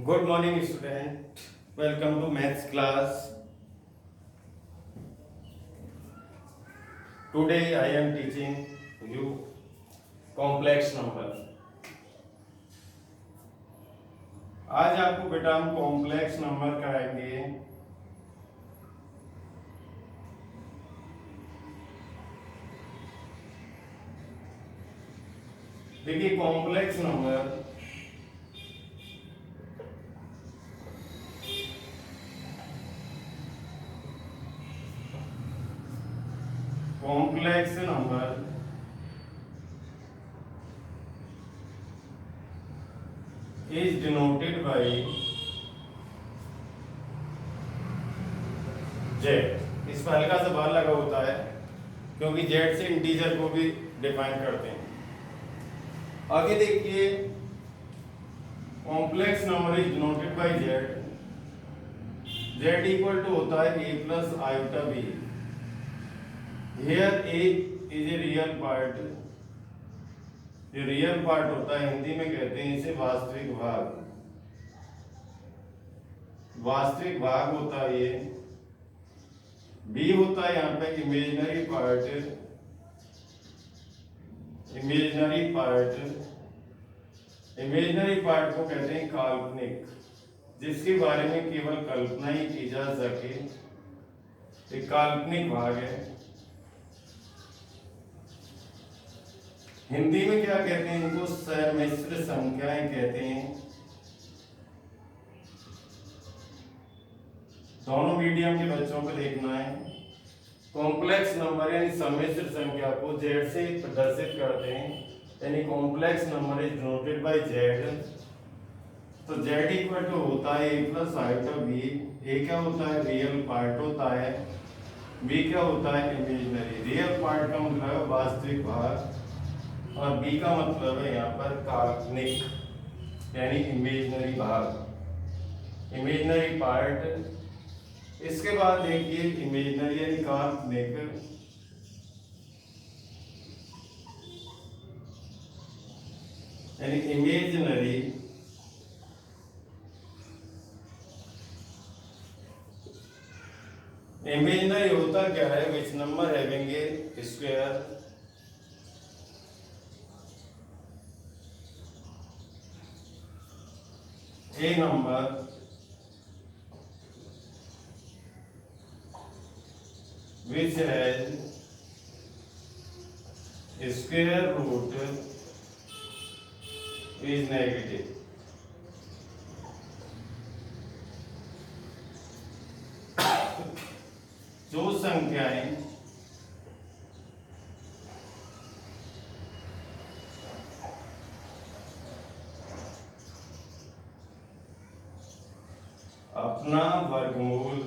Good morning, student. Welcome to maths class. Today I am teaching you complex number. आज आपको बेटा हम complex number कराएंगे। देखिए complex number is denoted by z। इसमें हल्का सा बार लगा होता है क्योंकि z से इंटीजर को भी डिफाइन करते हैं। आगे देखिए complex number is denoted by z equal to होता है a plus iota b। Here a is a real part. ये रियल पार्ट होता है, हिंदी में कहते हैं इसे वास्तविक भाग। वास्तविक भाग होता है ये। बी होता है यहाँ पे इमेजिनरी पार्ट। इमेजिनरी पार्ट को कहते हैं काल्पनिक, जिसके बारे में केवल कल्पना ही की जा सके, एक काल्पनिक भाग है। हिंदी में क्या कहते हैं इनको? सम्मिश्र संख्याएं कहते हैं। दोनों मीडियम के बच्चों को देखना है। कॉम्प्लेक्स नंबर यानी सम्मिश्र संख्या को z से प्रदर्शित करते हैं, यानी complex number is denoted by z। तो z इक्वल टू होता है a plus iota b। a क्या होता है? रियल पार्ट होता है। b क्या होता है? इमेजिनरी। रियल पार्ट का मतलब है वास्तविक भाग और b का मतलब है यहाँ पर काल्पनिक यानी इमेजिनरी भाग, इमेजिनरी पार्ट। इसके बाद देखिए इमेजिनरी यानी काल्पनिक। यानी इमेजिनरी होता क्या है? Which number having a square a number which has square root is negative। जो संख्याएं अपना वर्गमूल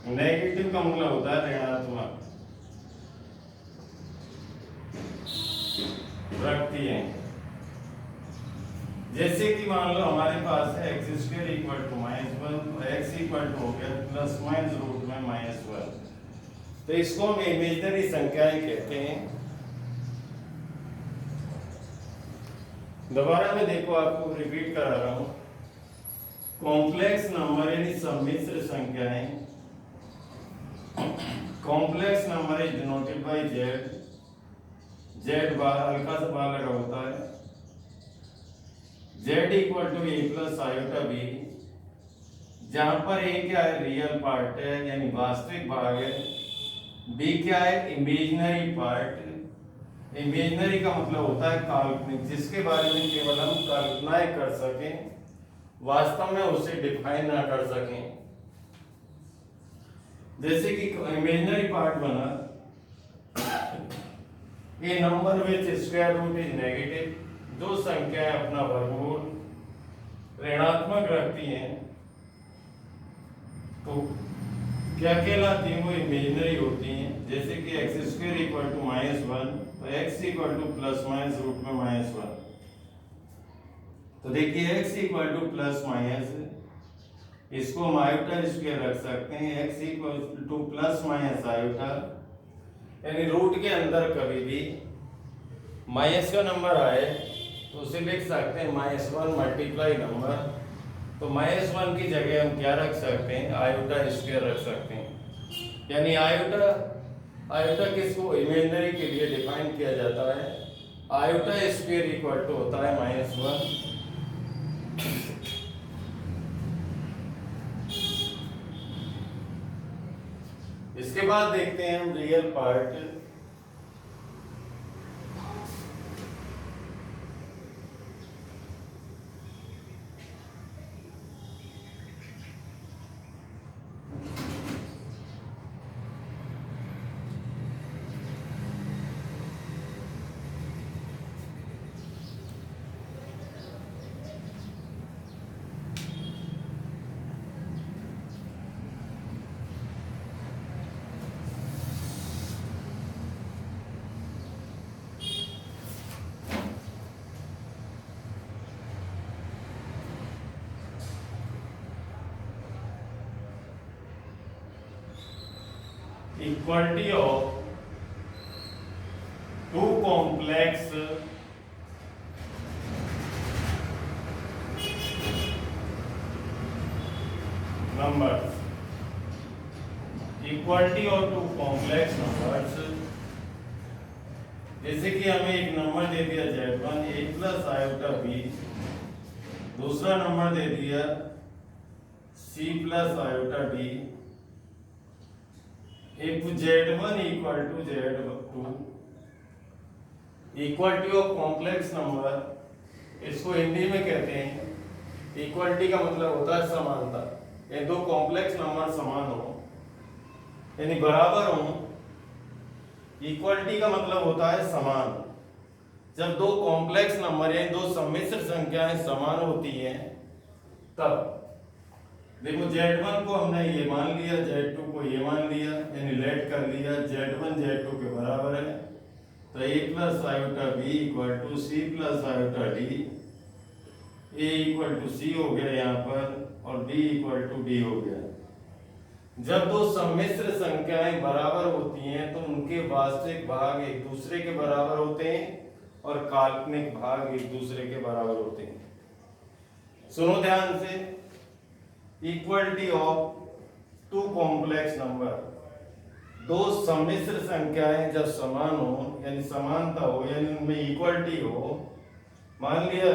नेगेटिव का मतलब होता है ऋणात्मक रखती है। जैसे कि मान लो हमारे पास है एक्स स्क्वायर इक्वल टू -1, तो एक्स इक्वल टू हो गया प्लस माइनस रूट में -1। तो इसको हम इमेजिनरी संख्याएं कहते हैं। दोबारा मैं देखो आपको रिपीट करा रहा हूं। कॉम्प्लेक्स नंबर यानी सम्मिश्र संख्याएं, complex number is denoted by z bar हल्का सा बार लगा होता है। z equal to a plus iota b, जहां पर a क्या है? रियल पार्ट है यानी वास्तविक भाग है। b क्या है? Imaginary part. इमेजिनरी का मतलब होता है काल्पनिक, जिसके बारे में केवल हम कल्पनाएं कर सकें, वास्तव में उसे डिफाइन ना कर सकें। जैसे कि इमेजिनरी पार्ट बना a number which square root is negative. जो संख्याएं अपना वर्गमूल ऋणात्मक रखती हैं तो क्या कहलाती हैं? वो इमेजिनरी होती हैं। जैसे कि एक्स स्क्वायर इक्वल टू -1, तो x equal to plus minus root में -1। तो देखिए x equal to plus minus इसको हम आयोटा स्क्वायर रख सकते हैं, x equal to plus minus iota, यानी रूट के अंदर कभी भी माइनस का नंबर आए तो उसे लिख सकते हैं -1 मल्टीप्लाई नंबर। तो -1 की जगह हम क्या रख सकते हैं, आयोटा स्क्वायर रख सकते हैं। यानी आयोटा किसको इमेजिनरी के लिए डिफाइन किया जाता है, आयोटा स्क्वायर इक्वल टू होता है -1। इसके बाद देखते हैं हम real part. Equality of two complex numbers, equality of two complex numbers। जैसे कि हमें एक नंबर दे दिया z1 a plus iota b, दूसरा नंबर दे दिया c plus iota d। If z1 equal to z2, equality of complex number, इसको हिंदी में कहते हैं, इक्वलिटी का मतलब होता है समानता। ये दो कॉम्प्लेक्स नंबर समान हो यानी बराबर हो, इक्वलिटी का मतलब होता है समान। जब दो कॉम्प्लेक्स नंबर या दो सम्मिश्र संख्याएं समान होती हैं तब देखो z1 को हमने ये मान लिया, z2 को ये मान लिया, यानी लेट कर लिया z1 z2 के बराबर है, तो a plus iota b equal to c plus iota d, a equal to c हो गया यहाँ पर और b इक्वल टू d हो गया। जब दो सम्मिश्र संख्याएं बराबर होती हैं तो उनके वास्तविक भाग एक दूसरे के बराबर होते हैं और काल्पनिक भाग एक दूसरे के बराबर होते हैं। सुनो ध्यान से, equality of two complex number, दो सम्मिश्र संख्याएं जब समान हो यानी समानता हो यानी उनमें इक्वलिटी हो। मान लिया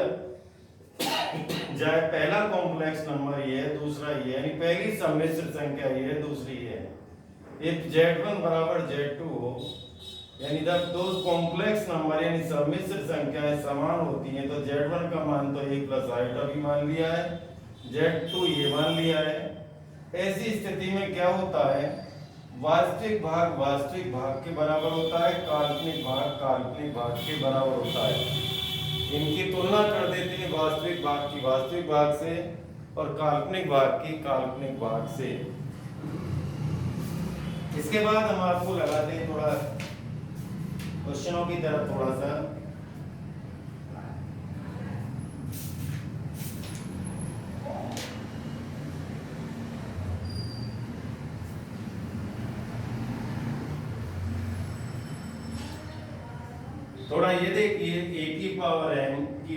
जाए पहला कॉम्प्लेक्स नंबर ये है, दूसरा ये, यानी पहली सम्मिश्र संख्या ये है, दूसरी ये है। इफ z1 बराबर z2 हो यानी जब दो कॉम्प्लेक्स नंबर यानी सम्मिश्र संख्याएं समान होती हैं तो z1 का मान तो a प्लस आयोटा भी मान लिया है, z2 ये मान लिया है। ऐसी स्थिति में क्या होता है, वास्तविक भाग के बराबर होता है, काल्पनिक भाग के बराबर होता है। इनकी तुलना कर देते हैं वास्तविक भाग से और काल्पनिक भाग से। इसके बाद हम आपको लगाते हैं थोड़ा क्वेश्चनों की तरफ थोड़ा सा। थोड़ा ये देखिए, a की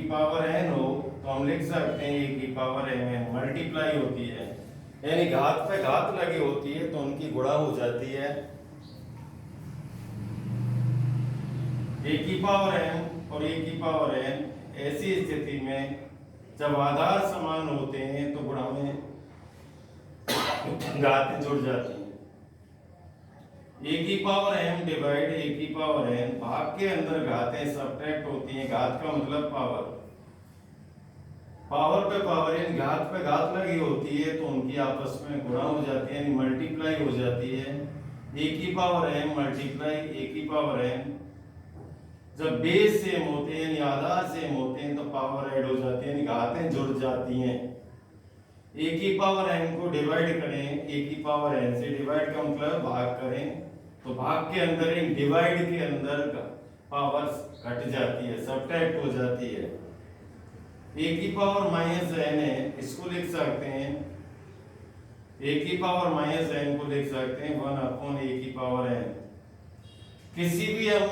पावर n हो तो हम लिख सकते हैं a की पावर m मल्टीप्लाई होती है, यानी घात पे घात लगी होती है तो उनकी गुणा हो जाती है। a की पावर m और a की पावर n, ऐसी स्थिति में जब आधार समान होते हैं तो गुणा में घातें जुड़ जाती हैं। a की पावर m डिवाइड a की पावर n, भाग के अंदर घातें सब्ट्रैक्ट होती हैं। घात का मतलब पावर पे पावर यानी घात पे घात लगी होती है तो उनकी आपस में गुणा हो जाती है यानी मल्टीप्लाई हो जाती है। a की पावर m मल्टीप्लाई a की पावर n, जब बेस सेम होते हैं यानी आधार सेम होते हैं तो पावर ऐड हो जाती है यानी घातें जुड़ जाती हैं। a की पावर n को डिवाइड करें, a की पावर n से, डिवाइड का मतलब भाग करें, तो भाग के अंदर इन डिवाइड के अंदर पावर घट जाती है, सब्ट्रैक्ट हो जाती है। a की पावर -n है, इसको लिख सकते हैं ए की पावर माइनस एन को लिख सकते हैं 1 अपॉन ए की पावर एन। किसी भी हम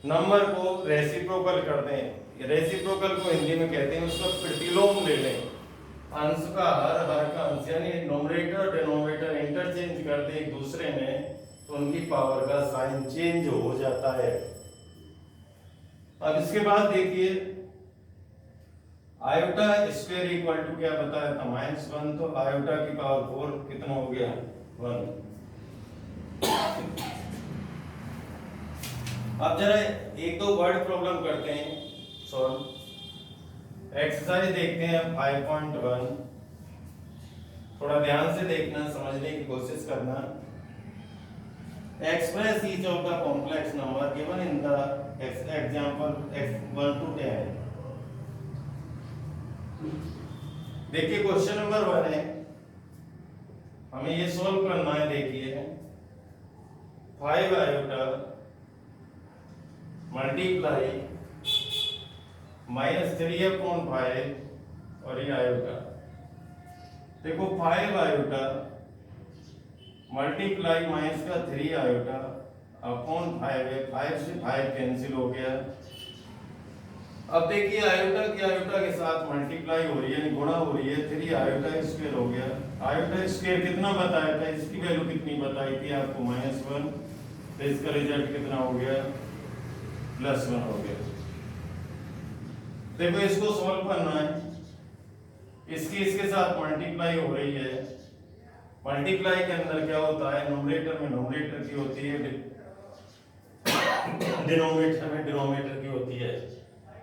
नंबर को रेसिप्रोकल करते हैं, रेसिप्रोकल को हिंदी में कहते हैं उसका प्रतिलोम ले लें, अंश का हर का अंश, यानी नोमरेटर डिनोमिनेटर इंटरचेंज करते हैं एक दूसरे में, तो उनकी पावर का साइन चेंज हो जाता है। अब इसके बाद देखिए आयोटा स्क्वायर इक्वल टू क्या बताया था -1, तो आयोटा की पावर 4 कितना हो गया 1। अब जरा एक दो वर्ड प्रॉब्लम करते हैं सॉल्व। एक्सरसाइज देखते हैं 5.1, थोड़ा ध्यान से देखना, समझने की कोशिश करना। Express each of the complex number given in the example x1 to 10। देखिए क्वेश्चन नंबर 1 है, हमें ये सॉल्व करना है। देखिए 5 आयोटा मल्टीप्लाई -3/5 और ये आयोटा। देखो 5 आयोटा मल्टीप्लाई माइनस का 3 आयोटा अपॉन 5 है, 5 से 5 कैंसिल हो गया। अब देखिए आयोटा की आयोटा के साथ मल्टीप्लाई हो रही है, यानी गुणा हो रही है, 3 आयोटा स्क्वायर हो गया। आयोटा स्क्वायर कितना बताया था, इसकी वैल्यू कितनी बताई थी आपको -1, तो इसका रिजल्ट कितना हो गया +1 हो गया। देखो इसको सॉल्व करना है, इसकी इसके साथ मल्टीप्लाई हो रही है। मल्टीप्लाई के अंदर क्या होता है, नोमरेटर में नोमरेटर की होती है, डिनोमिनेटर में डिनोमिनेटर की होती है।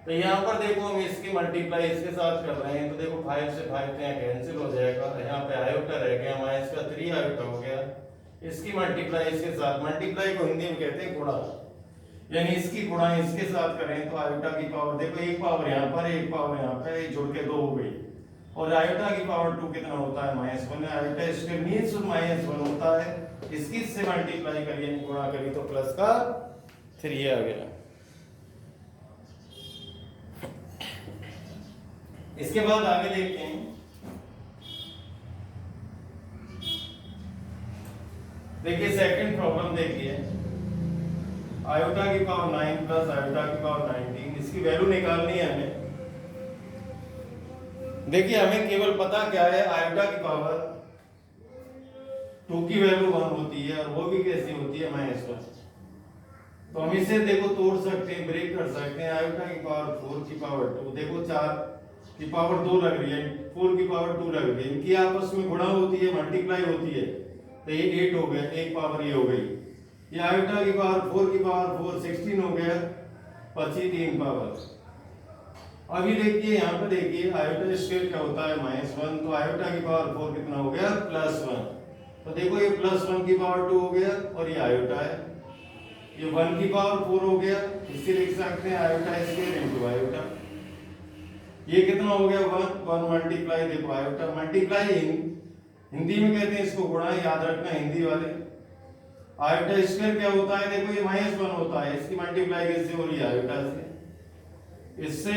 तो यहाँ पर देखो हम इसकी मल्टीप्लाई इसके साथ कर रहे हैं, तो देखो 5 से 5 तो यहाँ कैंसिल हो जाएगा, यहाँ पे आयोटा रह गया, माइनस का 3 आयोटा हो गया। इसकी मल्टीप्लाई इसके साथ, मल्टीप्लाई को हिंदी में कहते हैं गुणा, यानी इसकी गुणा इसके साथ करें तो आयोटा की पावर, देखो एक पावर यहाँ पर एक पावर यहाँ पे जुड़ के 2 हो गई, और आयोटा की पावर 2 कितना होता है -1। आयोटा इसके मीन्स -1 होता है, इसकी इससे मल्टीप्लाई करिए गुणा करिए तो प्लस का 3 आ गया। इसके बाद आगे देखते हैं, देखिए सेकंड प्रॉब्लम देखिए, आयोटा की पावर 9 प्लस आयोटा की पावर 19, इसकी वैल्यू निकालनी है हमें। देखिए हमें केवल पता क्या है, आयोटा की पावर 2 की वैल्यू 1 होती है, और वो भी कैसी होती है -1। तो हम इसे देखो तोड़ सकते हैं, ब्रेक कर सकते हैं। आयोटा की पावर 4 की पावर 2, देखो 4 की पावर 2 लग रही है, 4 की पावर 2 लग रही है, इनकी आपस में गुणा होती है, मल्टीप्लाई होती है, तो ये 8 हो गया, एक पावर ये हो गई। ये आयोटा की पावर 4 की पावर 4 16 हो गया, 25 3 पावर। अभी देखिए यहाँ पे देखिए आयोटा स्क्वायर क्या होता है -1, तो आयोटा की पावर 4 कितना हो गया +1। तो देखो ये +1 की पावर 2 हो गया, और ये आयोटा है, ये 1 की पावर 4 हो गया, इससे लिख सकते हैं आयोटा स्क्वायर इनटू आयोटा। ये कितना हो गया 1 मल्टीप्लाई, देखो आयोटा मल्टीप्लाई हिंदी में कहते हैं इसको गुणा, याद रखना हिंदी वाले। आयोटा स्क्वायर क्या होता है, देखो ये -1 होता है, इसकी मल्टीप्लाई कैसे हो रही है आयोटा से, इससे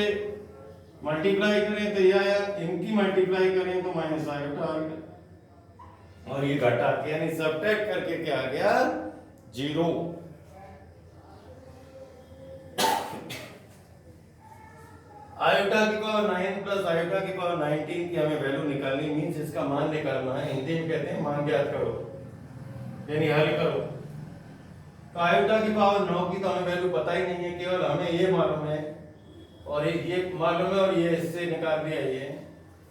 मल्टीप्लाई करें तो ये आया, इनकी मल्टीप्लाई करें तो माइनस आयोटा आ गया, और ये घटा के यानी सब्ट्रैक्ट करके क्या आ गया 0। आयोटा की पावर 9 प्लस आयोटा की पावर 19 की हमें वैल्यू निकालनी, मींस इसका मान निकालना है, हिंदी में कहते हैं मान ज्ञात करो, यानी हल करो। तो आयोटा की पावर 9 की तो हमें वैल्यू पता ही नहीं है, केवल हमें ये मालूम है और ये मालूम है, और ये इससे निकाल दिया ये,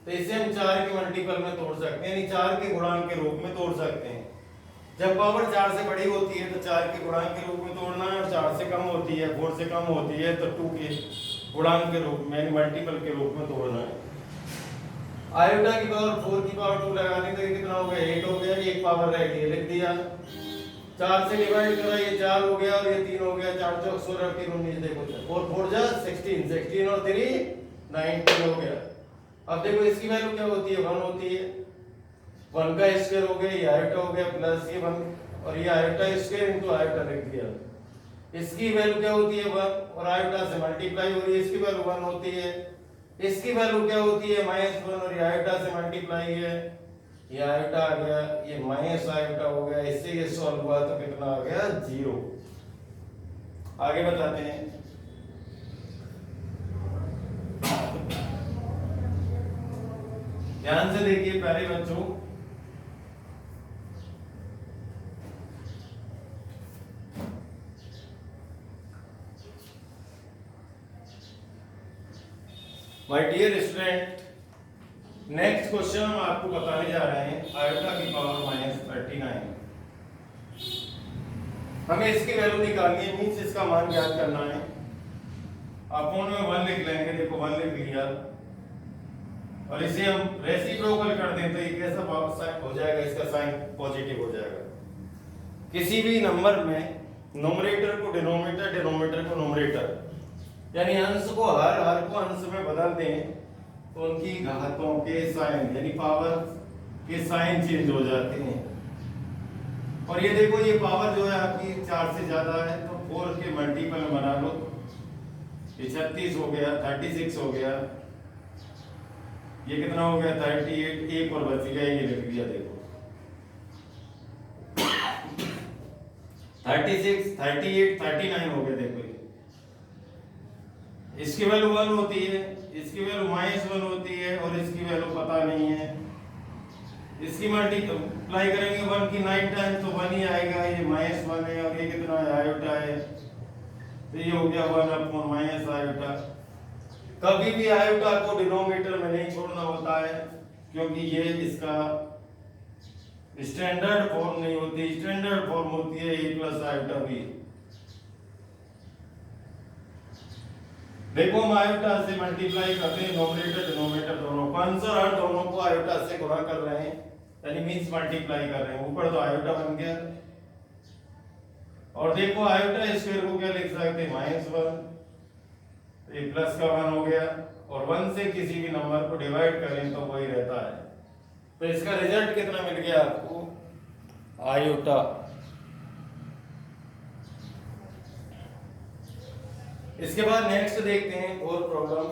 तो इसे हम 4 के मल्टीपल में तोड़ सकते हैं, यानी 4 के गुणांक के रूप में तोड़ सकते हैं। जब पावर 4 से बड़ी होती है तो 4 के गुणांक के रूप में तोड़ना है, और 4 से कम होती है 4 से कम होती है तो 2 के गुणांक के रूप में यानी मल्टीपल के रूप में तोड़ना है। आयोटा की पावर 4 की पावर 2 लगाने तो ये कितना हो गया 8 हो गया, एक पावर रह गई लिख दिया, 4 से डिवाइड करा ये 4 हो गया और ये 3 हो गया, 4 चौक 16 3 19, देखो 4 4 जा 16, 16 और 3 19 हो गया। अब देखो इसकी वैल्यू क्या होती है 1 होती है, 1 का स्क्वायर हो गया, ये आयोटा हो गया प्लस ये 1 और ये आयोटा स्क्वायर इनटू आयोटा लिख दिया। इसकी वैल्यू क्या होती है 1 और आयोटा से मल्टीप्लाई हो रही है, इसकी वैल्यू 1 होती है। इसकी वैल्यू क्या होती है -1 और ये आयोटा से मल्टीप्लाई है, ये आयोटा आ गया, ये माइनस आयोटा हो गया, इससे ये सॉल्व हुआ तो कितना आ गया 0। आगे बताते हैं। ध्यान से देखिए प्यारे बच्चों, my dear student, next question हम आपको बताने जा रहे हैं आयोटा की पावर -39। हमें इसकी वैल्यू निकालनी है, मींस इसका मान ज्ञात करना है। आप फोन में 1 लिख लेंगे, देखो 1 लिख लिया, और इसे हम रेसिप्रोकल कर दें तो ये कैसा साइन हो जाएगा, इसका साइन पॉजिटिव हो जाएगा। किसी भी नंबर में न्यूमरेटर को डिनोमिनेटर, डिनोमिनेटर को न्यूमरेटर, यानी अंश को हर को अंश में बदल दें तो उनकी घातों के साइन यानी पावर के साइन चेंज हो जाते हैं। और ये देखो ये पावर जो है आपकी 4 से ज्यादा है तो 4 के मल्टीपल बना लो, ये 36 हो गया, 36 हो गया, ये कितना हो गया 38, एक और बच गया, ये लिख दिया देखो 36, 38, 39 हो गया। देखो इसकी वैल्यू 1 होती है, इसकी वैल्यू -1 होती है, और इसकी वैल्यू पता नहीं है। इसकी मल्टीप्लाई करेंगे 1 की 9 टाइम तो 1 ही आएगा, ये -1 है, और ये कितना है आयोटा है, तो ये हो गया 1 अपॉन माइनस आयोटा। कभी भी आयोटा को डिनोमिनेटर में नहीं छोड़ना होता है, क्योंकि ये इसका स्टैंडर्ड फॉर्म नहीं होती, स्टैंडर्ड फॉर्म होती है a प्लस आयोटा b। देखो हम आयोटा से मल्टीप्लाई करते हैं, डिनोमिनेटर डिनोमिनेटर दोनों को, आंसर हर दोनों को आयोटा से गुणा कर रहे हैं, यानी मींस मल्टीप्लाई कर रहे हैं। ऊपर तो आयोटा बन गया, और देखो आयोटा स्क्वायर को क्या लिख सकते हैं -1, ये प्लस का 1 हो गया, और 1 से किसी भी नंबर को डिवाइड करें तो वही रहता है। तो इसका रिजल्ट कितना मिल गया आपको आयोटा। इसके बाद नेक्स्ट देखते हैं और प्रॉब्लम।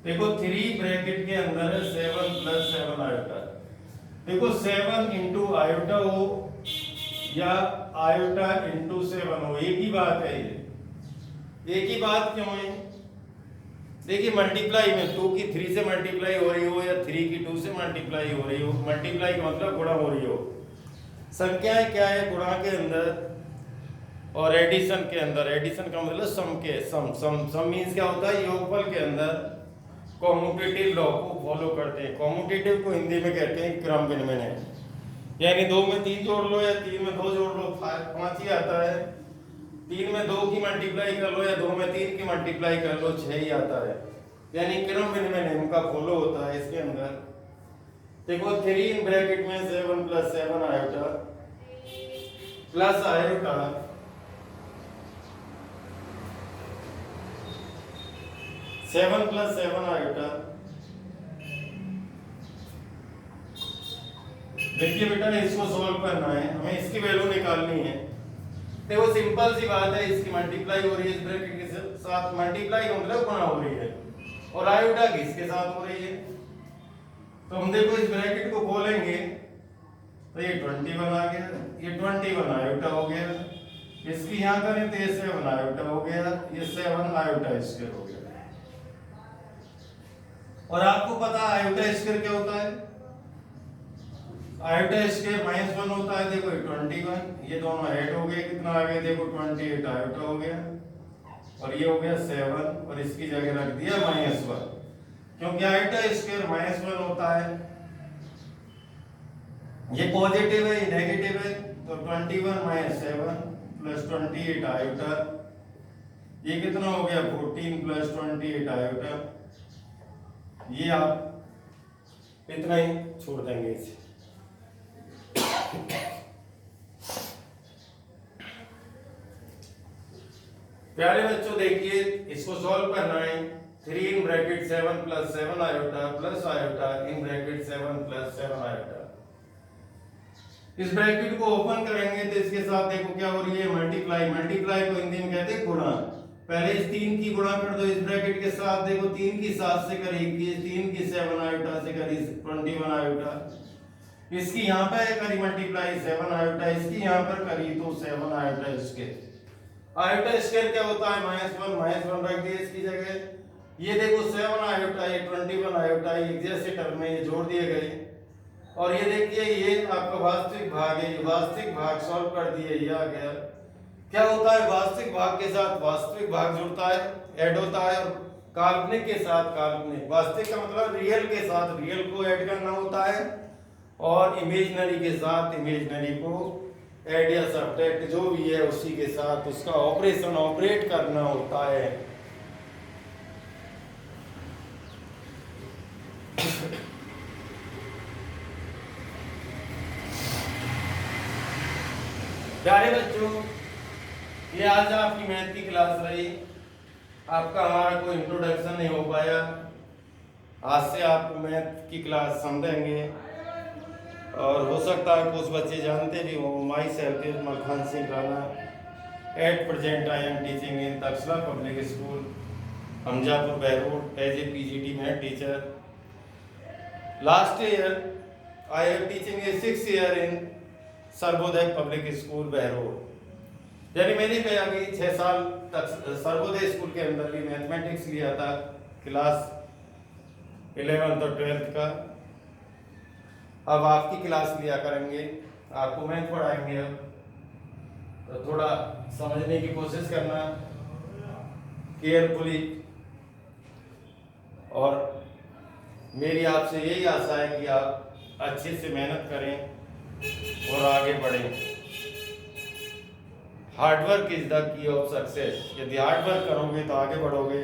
देखो 3 ब्रैकेट के अंदर है 7 + 7 आयोटा। देखो 7 इंटू आयोटा हो या आयोटा इंटू 7 हो, एक ही बात है। ये एक ही बात क्यों है? देखिए मल्टीप्लाई में 2 की 3 से मल्टीप्लाई हो रही हो या 3 की 2 से मल्टीप्लाई हो रही हो, मल्टीप्लाई का मतलब गुणा हो रही हो। संख्याएं क्या है गुणा के अंदर और एडिशन के अंदर, एडिशन का मतलब सम के सम मींस क्या होता है, योगफल के अंदर कॉम्यूटेटिव लॉ को फॉलो करते हैं। कॉम्यूटेटिव को हिंदी में कहते हैं क्रम विनिमय, यानी 2 में 3 जोड़ लो या 3 में 2 जोड़ लो, 5 ही आता है। 3 में 2 की मल्टीप्लाई कर लो या 2 में 3 की मल्टीप्लाई कर लो, 6 ही आता है। यानी क्रम विनिमय नियम का फॉलो होता है इसके अंदर। देखो 3 ब्रैकेट में 7 + 7 आयोटा प्लस आयोटा 7 + 7 आयोटा। देखिए बेटा इसको सॉल्व करना है, हमें इसकी वैल्यू निकालनी है। देखो सिंपल सी बात है, इसकी मल्टीप्लाई हो रही है इस ब्रैकेट के साथ, मल्टीप्लाई का मतलब गुणा हो रही है, और आयोटा किसके साथ हो रही है। तो हम देखो इस ब्रैकेट को खोलेंगे तो ये 21 आ गया, ये 21 आयोटा हो गया। इसकी यहाँ करें तो ये 7 आयोटा हो गया, ये 7 आयोटा स्क्वायर हो गया। और आपको पता है आयोटा स्क्वायर क्या होता है, आयोटा स्क्वायर -1 होता है। देखो 21, ये दोनों ऐड हो गए, कितना आ गया देखो 28 आयोटा हो गया, और ये हो गया 7, और इसकी जगह रख दिया -1, क्योंकि आयोटा स्क्वायर -1 होता है। ये पॉजिटिव है, ये नेगेटिव है, तो 21 - 7 + 28 आयोटा, ये कितना हो गया 14 + 28 आयोटा। ये आप इतना ही छोड़ देंगे इसे। प्यारे बच्चों देखिए इसको सॉल्व करना है, 3 in bracket 7 plus 7 iota plus iota in bracket 7 plus 7 iota। इस ब्रैकेट को ओपन करेंगे तो इसके साथ देखो क्या हो रही है, मल्टीप्लाई। मल्टीप्लाई को हिंदी में कहते हैं गुणा। पहले इस 3 की गुणा कर दो इस ब्रैकेट के साथ, देखो 3 की 7 से करी 21, 3 की 7 आयोटा से करी 21 आयोटा, इसकी यहाँ पे करी मल्टीप्लाई 7 आयोटा, इसकी यहाँ पर करी तो 7 आयोटा स्क्वायर। आयोटा स्क्वायर क्या होता है, -1 रख दिए इसकी जगह। ये देखो 7 आयोटा, ये 21 आयोटा, एक जैसे टर्म में ये जोड़ दिए गए। और ये देखिए ये आपका वास्तविक भाग है, ये वास्तविक भाग सॉल्व कर दिए, ये आ गया। क्या होता है, वास्तविक भाग के साथ वास्तविक भाग जुड़ता है, ऐड होता है, और काल्पनिक के साथ काल्पनिक। वास्तविक का मतलब रियल के साथ रियल को ऐड करना होता है, और इमेजिनरी के साथ इमेजिनरी को ऐड या सब्ट्रैक्ट जो भी है उसी के साथ उसका ऑपरेशन ऑपरेट करना होता है। प्यारे बच्चों, ये आज आपकी मैथ की क्लास रही। आपका हमारा कोई इंट्रोडक्शन नहीं हो पाया। आज से आप मैथ की क्लास समझेंगे, और हो सकता है कुछ बच्चे जानते भी हो। Myself is Malkhan Singh Rana. At present I am teaching in Takshashila public school, Hamzapur Behror, as a PGT math teacher. Last year I am teaching a 6th year in Sarvodaya public school Behror. यानी मैंने भी अभी 6 साल तक सर्वोदय स्कूल के अंदर भी मैथमेटिक्स लिया था, क्लास 11th और 12th का। अब आपकी क्लास लिया करेंगे, आपको मैथ पढ़ाएंगे। अब तो थोड़ा समझने की कोशिश करना केयरफुली, और मेरी आपसे यही आशा है कि आप अच्छे से मेहनत करें और आगे बढ़ें। Hard work is the key of success. यदि हार्डवर्क करोगे तो आगे बढ़ोगे।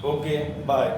Okay, bye.